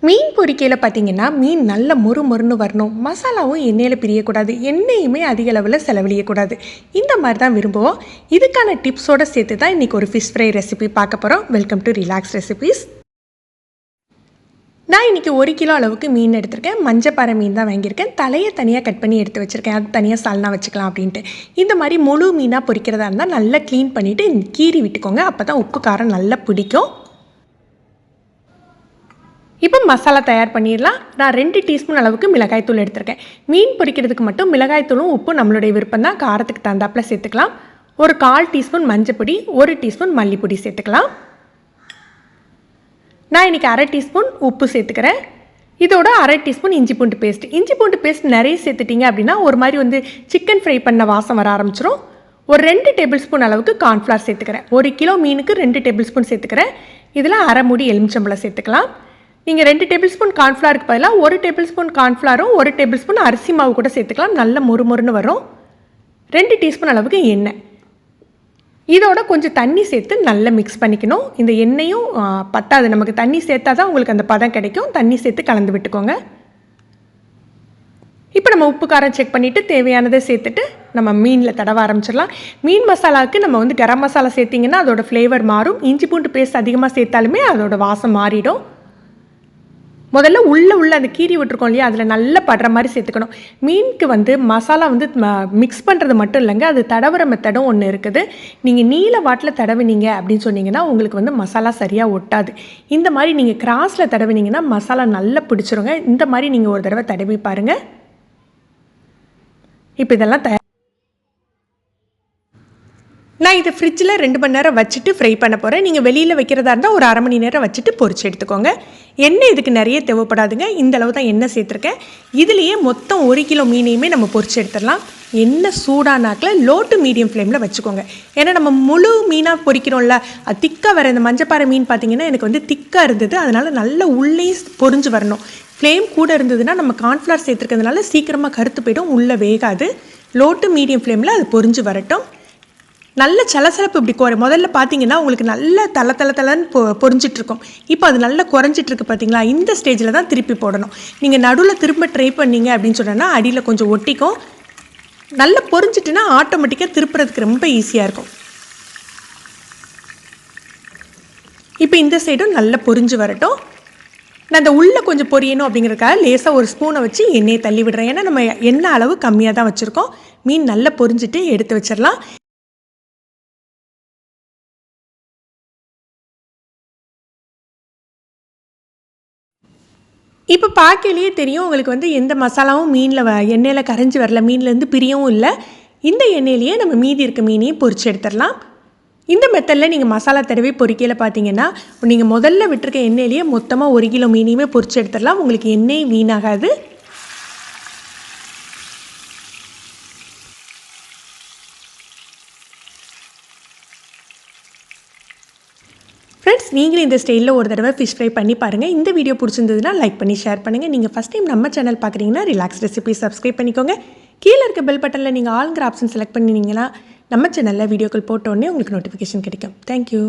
மீன் பொரிக்கையில் பார்த்தீங்கன்னா மீன் நல்ல மொறு மொறுன்னு வரணும், மசாலாவும் எண்ணெயில் பிரியக்கூடாது, எண்ணெயுமே அதிக அளவில் செலவழியக்கூடாது. இந்த மாதிரி தான் விரும்புவோம். இதுக்கான டிப்ஸோடு சேர்த்து தான் இன்றைக்கி ஒரு ஃபிஷ் ஃப்ரை ரெசிபி பார்க்க போகிறோம். Welcome to relax recipes. நான் இன்றைக்கி 1 கிலோ அளவுக்கு மீன் எடுத்திருக்கேன். மஞ்சப்பாறை மீன் தான் வாங்கியிருக்கேன். தலையை தனியாக கட் பண்ணி எடுத்து வச்சுருக்கேன். அது தனியாக சால்னா வச்சுக்கலாம் அப்படின்ட்டு. இந்த மாதிரி முழு மீனாக பொரிக்கிறதா இருந்தால் நல்லா க்ளீன் பண்ணிவிட்டு கீறி விட்டுக்கோங்க. அப்போ தான் உப்பு காரம் நல்லா பிடிக்கும். இப்போ மசாலா தயார் பண்ணிடலாம். நான் 2 டீஸ்பூன் அளவுக்கு மிளகாய்த்தூள் எடுத்திருக்கேன். மீன் பொரிக்கிறதுக்கு மட்டும் மிளகாய்த்தூளும் உப்பு நம்மளுடைய விருப்பம் தான், காரத்துக்கு தகுந்தாப்பில் சேர்த்துக்கலாம். ஒரு 1/4 டீஸ்பூன் மஞ்சப்பொடி, 1 டீஸ்பூன் மல்லிப்பொடி சேர்த்துக்கலாம். நான் இன்றைக்கி 1/2 டீஸ்பூன் உப்பு சேர்த்துக்கிறேன். இதோட 1/2 டீஸ்பூன் இஞ்சி பூண்டு பேஸ்ட். இஞ்சி பூண்டு பேஸ்ட் நிறைய சேர்த்துட்டிங்க அப்படின்னா ஒரு மாதிரி சிக்கன் ஃப்ரை பண்ண வாசம் வர ஆரம்பிச்சிடும். ஒரு 2 டேபிள் ஸ்பூன் அளவுக்கு கார்ன்ஃப்ளவர் சேர்த்துக்கிறேன். 1 கிலோ மீனுக்கு 2 டேபிள் ஸ்பூன் சேர்த்துக்கிறேன். இதில் 1/2 மூடி எலுமிச்சம்பழம் சேர்த்துக்கலாம். நீங்கள் 2 டேபிள் ஸ்பூன் கார்ன்ஃப்ளவருக்கு பதிலாக 1 டேபிள் ஸ்பூன் கார்ன்ஃப்ளவரும் 1 டேபிள் ஸ்பூன் அரிசி மாவு கூட சேர்த்துக்கலாம். நல்ல மொறுமொறுன்னு வரும். 2 டீஸ்பூன் அளவுக்கு எண்ணெய். இதோட கொஞ்சம் தண்ணி சேர்த்து நல்லா மிக்ஸ் பண்ணிக்கணும். இந்த எண்ணெயும் பத்தாது, நமக்கு தண்ணி சேர்த்தா தான் உங்களுக்கு அந்த பதம் கிடைக்கும். தண்ணி சேர்த்து கலந்து விட்டுக்கோங்க. இப்போ நம்ம உப்பு காரம் செக் பண்ணிவிட்டு தேவையானதை சேர்த்துட்டு நம்ம மீனில் தடவ ஆரம்பிச்சிடலாம். மீன் மசாலாவுக்கு நம்ம கரம் மசாலா சேர்த்திங்கன்னா அதோட ஃப்ளேவர் மாறும். இஞ்சி பூண்டு பேஸ்ட் அதிகமாக சேர்த்தாலுமே அதோட வாசம் மாறிடும். முதல்ல உள்ள அந்த கீரி விட்டுருக்கோம் இல்லையா, அதில் நல்லா படுற மாதிரி சேர்த்துக்கணும். மீனுக்கு மசாலா மிக்ஸ் பண்ணுறது மட்டும் இல்லைங்க, அது தடவுற மெத்தடும் ஒன்று இருக்குது. நீங்கள் நீல வாட்டில் தடவினீங்க அப்படின்னு சொன்னீங்கன்னா உங்களுக்கு மசாலா சரியாக ஒட்டாது. இந்த மாதிரி நீங்கள் கிராஸில் தடவினீங்கன்னா மசாலா நல்லா பிடிச்சிருங்க. இந்த மாதிரி நீங்கள் ஒரு தடவை தடவி பாருங்கள். இப்போ இதெல்லாம் நான் இதை ஃப்ரிட்ஜில் 2 மணி நேரம் வச்சுட்டு ஃப்ரை பண்ண போகிறேன். நீங்கள் வெளியில் வைக்கிறதா இருந்தால் ஒரு 1/2 மணி நேரம் வச்சுட்டு பொரிச்சு எடுத்துக்கோங்க. எண்ணெய் இதுக்கு நிறைய தேவைப்படாதுங்க. இந்த அளவு தான் எண்ணெய் சேர்த்துருக்கேன். இதுலேயே மொத்தம் 1 கிலோ மீனையுமே நம்ம பொரிச்சு எடுத்துடலாம். எண்ணெய் சூடானாக்கில் லோ டு மீடியம் ஃப்ளேமில் வச்சுக்கோங்க. ஏன்னா நம்ம முழு மீனாக பொரிக்கிறோம்ல, அது திக்காக வர இந்த மஞ்சப்பாறை மீன் பார்த்திங்கன்னா எனக்கு திக்காக இருந்தது. அதனால் நல்ல உள்ளே பொரிஞ்சு வரணும். ஃப்ளேம் கூட இருந்ததுன்னா நம்ம கார்ன்ஃப்ளவர் சேர்த்துருக்கிறதுனால சீக்கிரமாக கருத்து போய்டும், உள்ளே வேகாது. லோ டு மீடியம் ஃப்ளேமில் அது பொரிஞ்சு வரட்டும். நல்ல சலசலப்பு இப்படி முதல்ல பார்த்தீங்கன்னா உங்களுக்கு நல்ல தலன்னு பொரிஞ்சிட்ருக்கும். இப்போ அது நல்லா குறைஞ்சிட்ருக்கு பார்த்தீங்களா. இந்த ஸ்டேஜில் தான் திருப்பி போடணும். நீங்கள் நடுவில் திரும்ப ட்ரை பண்ணீங்க அப்படின்னு சொன்னால் அடியில் கொஞ்சம் ஒட்டிக்கும். நல்லா பொரிஞ்சிட்டுன்னா ஆட்டோமேட்டிக்காக திருப்புறதுக்கு ரொம்ப ஈஸியாக இருக்கும். இப்போ இந்த சைடும் நல்லா பொரிஞ்சு வரட்டும். நான் அந்த உள்ளே கொஞ்சம் பொரியணும் அப்படிங்கிறதுக்காக லேசாக ஒரு ஸ்பூனை வச்சு எண்ணெயை தள்ளி விடுறேன். ஏன்னா நம்ம எண்ணெய் அளவு கம்மியாக தான் வச்சுருக்கோம். மீன் நல்லா பொரிஞ்சிட்டு எடுத்து வச்சிடலாம். இப்போ பார்க்கையிலேயே தெரியும் உங்களுக்கு எந்த மசாலாவும் மீனில் எண்ணெயில் கரைஞ்சி வரல, மீன்லேருந்து பிரியவும் இல்லை. இந்த எண்ணெயிலேயே நம்ம மீதி இருக்க மீனையும் பொரிச்சு எடுத்துடலாம். இந்த மெத்தடில் நீங்கள் மசாலா தடவி பொரிக்கையில் பார்த்தீங்கன்னா நீங்கள் முதல்ல விட்டுருக்க எண்ணெயிலேயே மொத்தமாக 1 கிலோ மீனையுமே பொரிச்சு எடுத்துடலாம். உங்களுக்கு எண்ணெய் வீணாகாது. ஃப்ரெண்ட்ஸ், நீங்களும் இந்த ஸ்டைலில் ஒரு தடவை ஃபிஷ் ஃப்ரை பண்ணி பாருங்கள். இந்த வீடியோ பிடிச்சிருந்ததுன்னா லைக் பண்ணி ஷேர் பண்ணுங்கள். நீங்கள் ஃபஸ்ட் டைம் நம்ம சேனல் பார்க்குறீங்கன்னா ரிலாக்ஸ் ரெசிபி சப்ஸ்கிரைப் பண்ணிக்கோங்க. கீழே இருக்க பெல் பட்டனில் நீங்கள் ஆல்ங்கிற ஆப்ஷன் செலக்ட் பண்ணினீங்கன்னா நம்ம சேனலில் வீடியோக்கள் போட்டோடனே உங்களுக்கு நோட்டிஃபிகேஷன் கிடைக்கும். தேங்க்யூ.